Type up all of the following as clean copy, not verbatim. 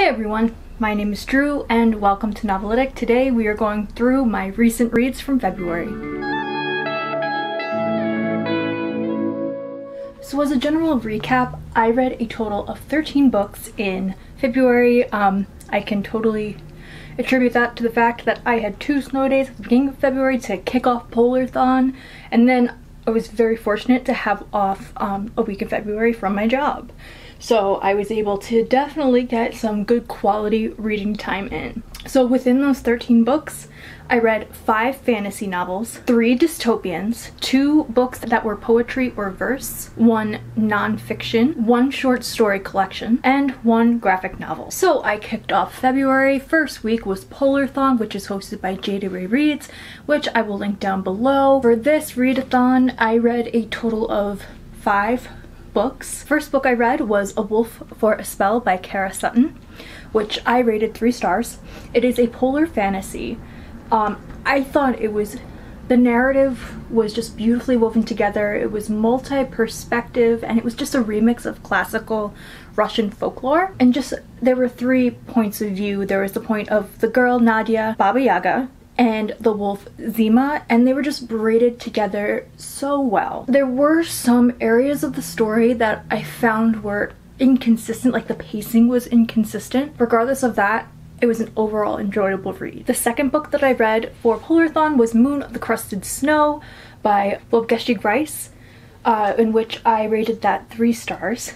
Hey everyone, my name is Drew and welcome to Novelytic. Today we are going through my recent reads from February. So as a general recap, I read a total of 13 books in February. I can totally attribute that to the fact that I had 2 snow days at the beginning of February to kick off Polarthon, and then I was very fortunate to have off a week in February from my job. So I was able to definitely get some good quality reading time in. So within those 13 books, I read 5 fantasy novels, 3 dystopians, 2 books that were poetry or verse, 1 nonfiction, 1 short story collection, and 1 graphic novel. So I kicked off February. First week was Polarthon, which is hosted by Jada Ray Reads, which I will link down below. For this readathon, I read a total of 5 books. First book I read was A Wolf for a Spell by Kara Sutton, which I rated 3 stars. It is a polar fantasy. I thought the narrative was just beautifully woven together. It was multi-perspective and it was just a remix of classical Russian folklore. And just, there were 3 points of view. There was the point of the girl Nadia, Baba Yaga, and the wolf Zima, and they were just braided together so well. There were some areas of the story that I found were inconsistent, like the pacing was inconsistent. Regardless of that, it was an overall enjoyable read. The second book that I read for Polarthon was Moon of the Crusted Snow by Wolfgang Grice, in which I rated that 3 stars.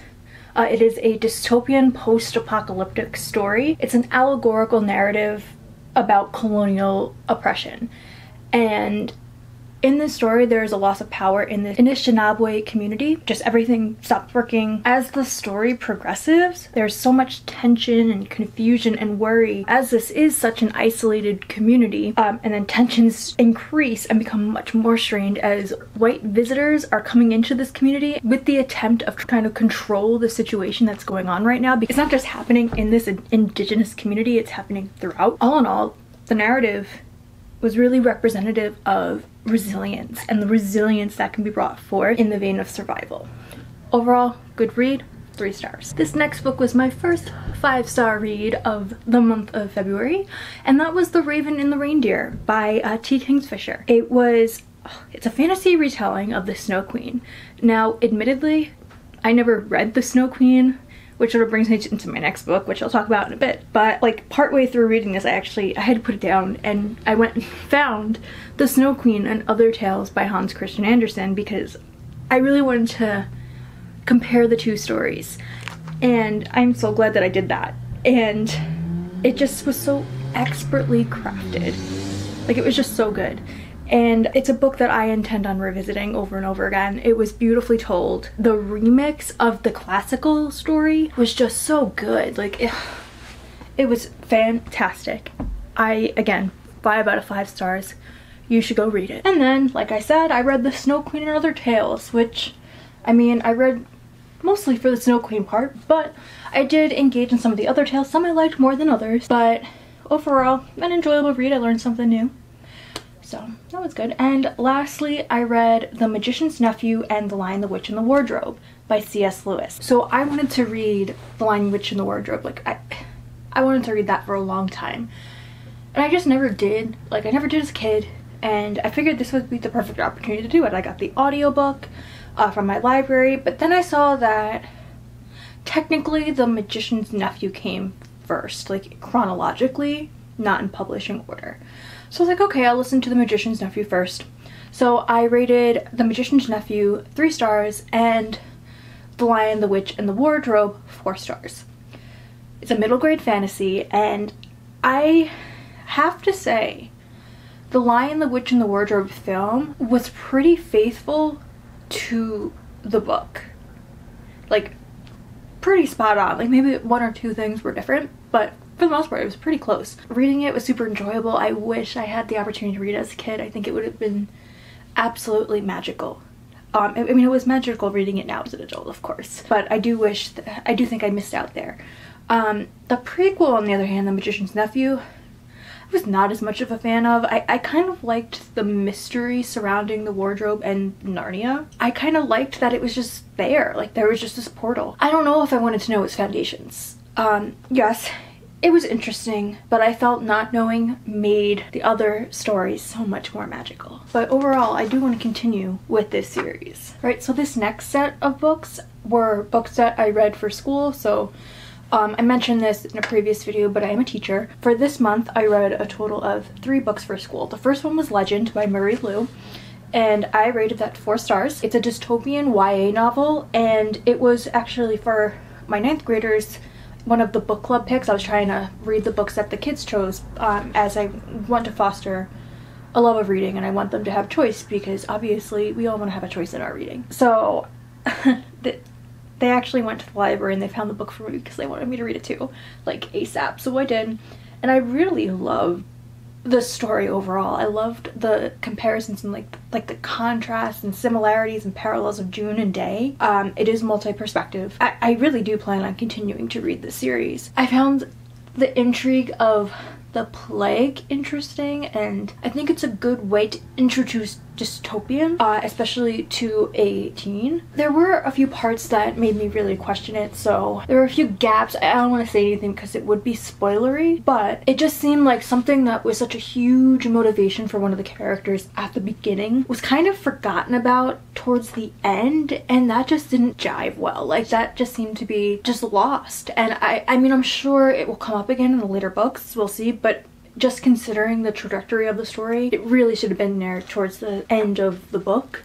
It is a dystopian post-apocalyptic story. It's an allegorical narrative about colonial oppression, and in this story there is a loss of power in the Anishinaabe community. Just everything stops working. As the story progresses, there's so much tension and confusion and worry, as this is such an isolated community, and then tensions increase and become much more strained as white visitors are coming into this community with the attempt of trying to control the situation that's going on right now, because it's not just happening in this indigenous community, it's happening throughout. All in all, the narrative was really representative of resilience and the resilience that can be brought forth in the vein of survival. Overall, good read, 3 stars. This next book was my first 5-star read of the month of February, and that was The Raven and the Reindeer by T. Kingsfisher. It's a fantasy retelling of the Snow Queen. Now, admittedly, I never read the Snow Queen, which sort of brings me into my next book, which I'll talk about in a bit. But like partway through reading this, I had to put it down and I went and found The Snow Queen and Other Tales by Hans Christian Andersen, because I really wanted to compare the 2 stories. And I'm so glad that I did that. And it just was so expertly crafted. Like, it was just so good. And it's a book that I intend on revisiting over and over again. It was beautifully told. The remix of the classical story was just so good. Like, it was fantastic. Again, 5 out of 5 stars. You should go read it. And then, like I said, I read The Snow Queen and Other Tales, which, I mean, I read mostly for the Snow Queen part, but I did engage in some of the other tales. Some I liked more than others, but overall, an enjoyable read. I learned something new. So that was good. And lastly, I read The Magician's Nephew and The Lion, the Witch, and the Wardrobe by C.S. Lewis. So I wanted to read The Lion, Witch, and the Wardrobe. Like, I wanted to read that for a long time. And I just never did. Like, I never did as a kid. And I figured this would be the perfect opportunity to do it. I got the audiobook from my library, but then I saw that technically The Magician's Nephew came first, like chronologically, not in publishing order. So I was like, okay, I'll listen to The Magician's Nephew first. So I rated The Magician's Nephew 3 stars and The Lion, the Witch, and the Wardrobe 4 stars. It's a middle grade fantasy, and I have to say, The Lion, the Witch, and the Wardrobe film was pretty faithful to the book. Like, pretty spot on. Like, maybe 1 or 2 things were different, but for the most part, it was pretty close. Reading it was super enjoyable. I wish I had the opportunity to read it as a kid. I think it would have been absolutely magical. I mean, it was magical reading it now as an adult, of course, but I do think I missed out there. The prequel, on the other hand, The Magician's Nephew, I was not as much of a fan of. I kind of liked the mystery surrounding the wardrobe and Narnia. I kind of liked that it was just there, like there was just this portal. I don't know if I wanted to know its foundations. Yes, it was interesting, but I felt not knowing made the other stories so much more magical. But overall, I do want to continue with this series. Right, so this next set of books were books that I read for school. So I mentioned this in a previous video, but I am a teacher. For this month, I read a total of 3 books for school. The first one was Legend by Marie Lu, and I rated that 4 stars. It's a dystopian YA novel, and it was actually for my 9th graders one of the book club picks. I was trying to read the books that the kids chose as I want to foster a love of reading, and I want them to have choice, because obviously we all want to have a choice in our reading. So they actually went to the library and they found the book for me because they wanted me to read it too, like ASAP. So I did, and I really loved the story overall. I loved the comparisons and like the contrasts and similarities and parallels of June and Day. It is multi-perspective. I really do plan on continuing to read the series. I found the intrigue of the plague interesting, and I think it's a good way to introduce dystopian, especially to a teen. There were a few parts that made me really question it, so there were a few gaps. I don't want to say anything because it would be spoilery, but it just seemed like something that was such a huge motivation for one of the characters at the beginning was kind of forgotten about towards the end, and that just didn't jive well. Like, that just seemed to be just lost. And I mean, I'm sure it will come up again in the later books, we'll see, but just considering the trajectory of the story, it really should have been there towards the end of the book.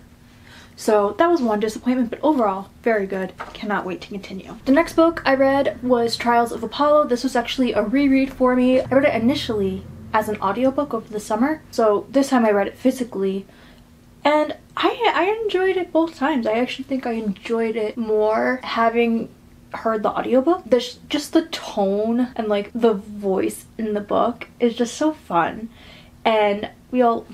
So that was one disappointment, but overall, very good. Cannot wait to continue. The next book I read was Trials of Apollo. This was actually a reread for me. I read it initially as an audiobook over the summer, so this time I read it physically, and I enjoyed it both times. I actually think I enjoyed it more having heard the audiobook. Just the tone and like the voice in the book is just so fun, and we all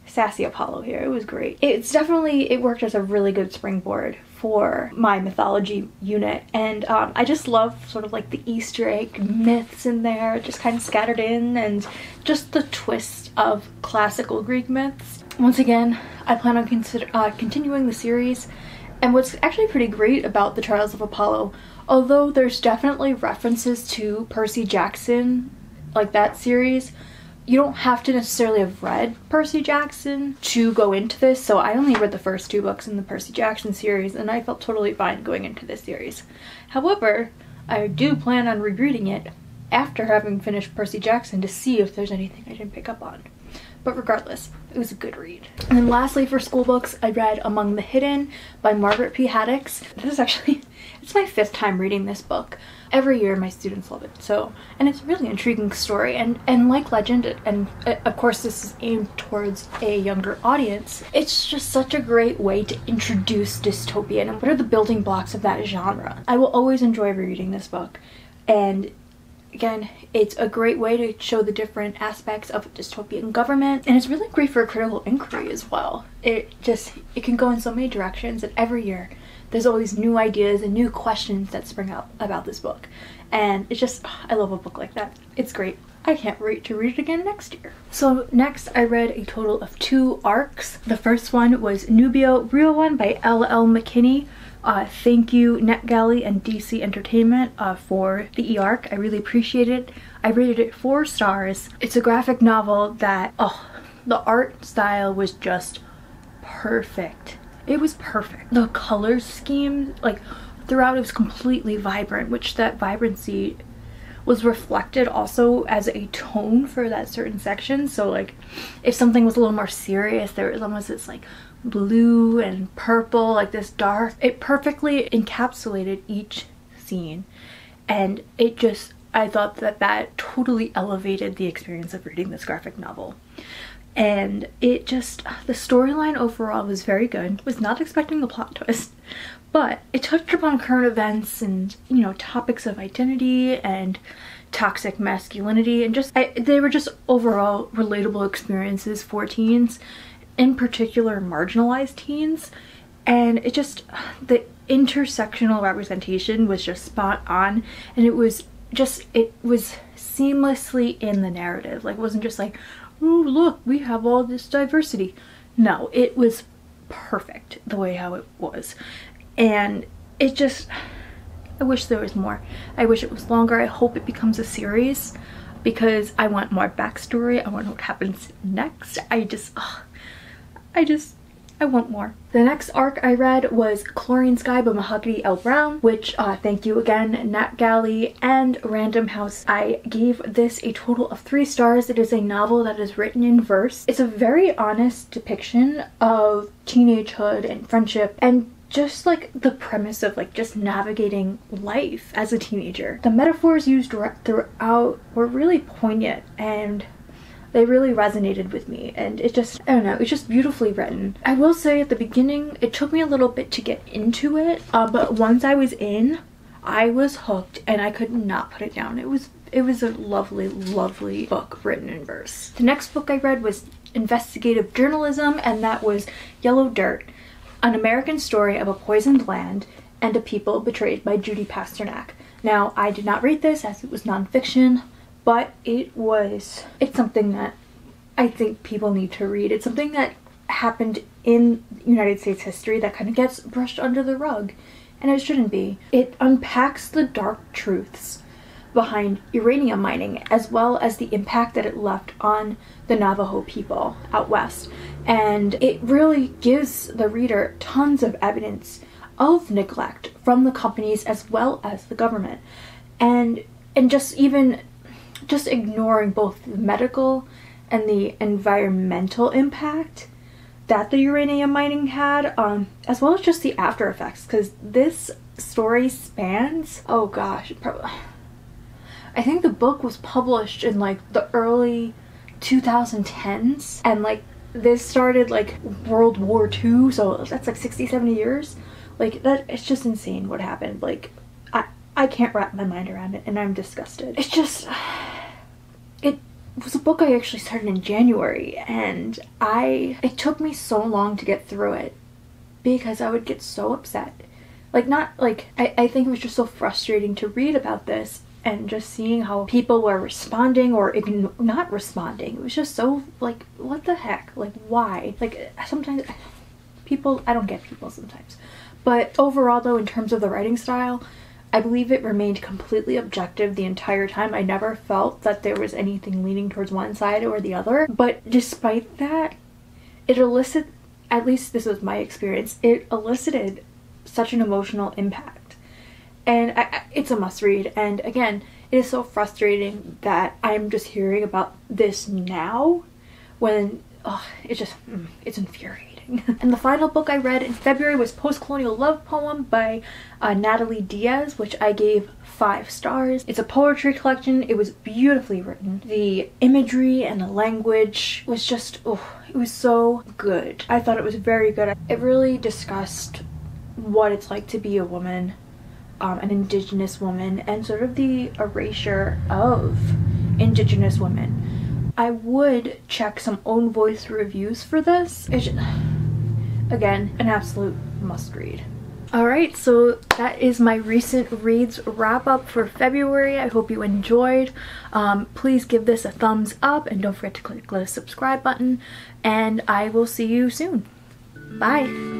sassy Apollo here. It was great. It worked as a really good springboard for my mythology unit, and I just love sort of like the Easter egg myths in there, just kind of scattered in, and just the twist of classical Greek myths. Once again, I plan on continuing the series. And what's actually pretty great about the Trials of Apollo, although there's definitely references to Percy Jackson, like that series, you don't have to necessarily have read Percy Jackson to go into this. So I only read the first 2 books in the Percy Jackson series, and I felt totally fine going into this series. However, I do plan on rereading it after having finished Percy Jackson to see if there's anything I didn't pick up on. But regardless, it was a good read. And then lastly, for school books, I read Among the Hidden by Margaret P. Haddix. This is actually, it's my 5th time reading this book. Every year my students love it. So, and it's a really intriguing story, and like Legend, and of course this is aimed towards a younger audience, it's just such a great way to introduce dystopian and what are the building blocks of that genre. I will always enjoy rereading this book, and again, it's a great way to show the different aspects of dystopian government, and it's really great for a critical inquiry as well. It can go in so many directions, and every year there's always new ideas and new questions that spring up about this book. And it's just, I love a book like that. It's great. I can't wait to read it again next year. So next I read a total of 2 arcs. The first one was Nubio Real One by L.L. McKinney. Thank you NetGalley and DC Entertainment for the e-arc. I really appreciate it. I rated it 4 stars. It's a graphic novel that, the art style was just perfect. It was perfect. The color scheme, like throughout, it was completely vibrant, which that vibrancy was reflected also as a tone for that certain section. So like if something was a little more serious, there was almost this like blue and purple, like this dark. It perfectly encapsulated each scene, and it just, I thought that totally elevated the experience of reading this graphic novel. And it just, the storyline overall was very good. Was not expecting the plot twist, but it touched upon current events and, you know, topics of identity and toxic masculinity, and just they were just overall relatable experiences for teens, in particular marginalized teens. And it just, the intersectional representation was just spot on, and it was seamlessly in the narrative. Like, it wasn't just like, oh look, we have all this diversity. No, it was perfect the way how it was. And it just, I wish there was more. I wish it was longer. I hope it becomes a series because I want more backstory. I want to know what happens next. I want more. The next arc I read was Chlorine Sky by Mahogany L. Browne, which thank you again, Nat Galley and Random House. I gave this a total of 3 stars. It is a novel that is written in verse. It's a very honest depiction of teenagehood and friendship and just like the premise of like just navigating life as a teenager. The metaphors used throughout were really poignant and they really resonated with me, and it just, I don't know, it's just beautifully written. I will say at the beginning, it took me a little bit to get into it, but once I was in, I was hooked and I could not put it down. It was a lovely, lovely book written in verse. The next book I read was investigative journalism, and that was Yellow Dirt, an American story of a poisoned land and a people betrayed by Judy Pasternak. Now, I did not read this as it was nonfiction, but it's something that I think people need to read. It's something that happened in United States history that kind of gets brushed under the rug, and it shouldn't be. It unpacks the dark truths behind uranium mining, as well as the impact that it left on the Navajo people out west. And it really gives the reader tons of evidence of neglect from the companies as well as the government. And just ignoring both the medical and the environmental impact that the uranium mining had, as well as just the after effects, because this story spans, oh gosh, I think the book was published in like the early 2010s, and like this started like World War II, so that's like 60-70 years. Like that, it's just insane what happened. Like I can't wrap my mind around it, and I'm disgusted. It's just, it was a book I actually started in January, and it took me so long to get through it because I would get so upset. Like, not like, I think it was just so frustrating to read about this and just seeing how people were responding or not responding. It was just so like, what the heck? Like, why? Like, sometimes people, I don't get people sometimes. But overall though, in terms of the writing style, I believe it remained completely objective the entire time. I never felt that there was anything leaning towards one side or the other. But despite that, it elicited, at least this was my experience, it elicited such an emotional impact. And it's a must read. And again, it is so frustrating that I'm just hearing about this now when it's infuriating. And the final book I read in February was Post-Colonial Love Poem by Natalie Diaz, which I gave 5 stars. It's a poetry collection. It was beautifully written. The imagery and the language was just, it was so good. I thought it was very good. It really discussed what it's like to be a woman, an Indigenous woman, and sort of the erasure of Indigenous women. I would check some own voice reviews for this. It's just, again, an absolute must read. Alright, so that is my recent reads wrap up for February. I hope you enjoyed. Please give this a thumbs up and don't forget to click the subscribe button, and I will see you soon. Bye!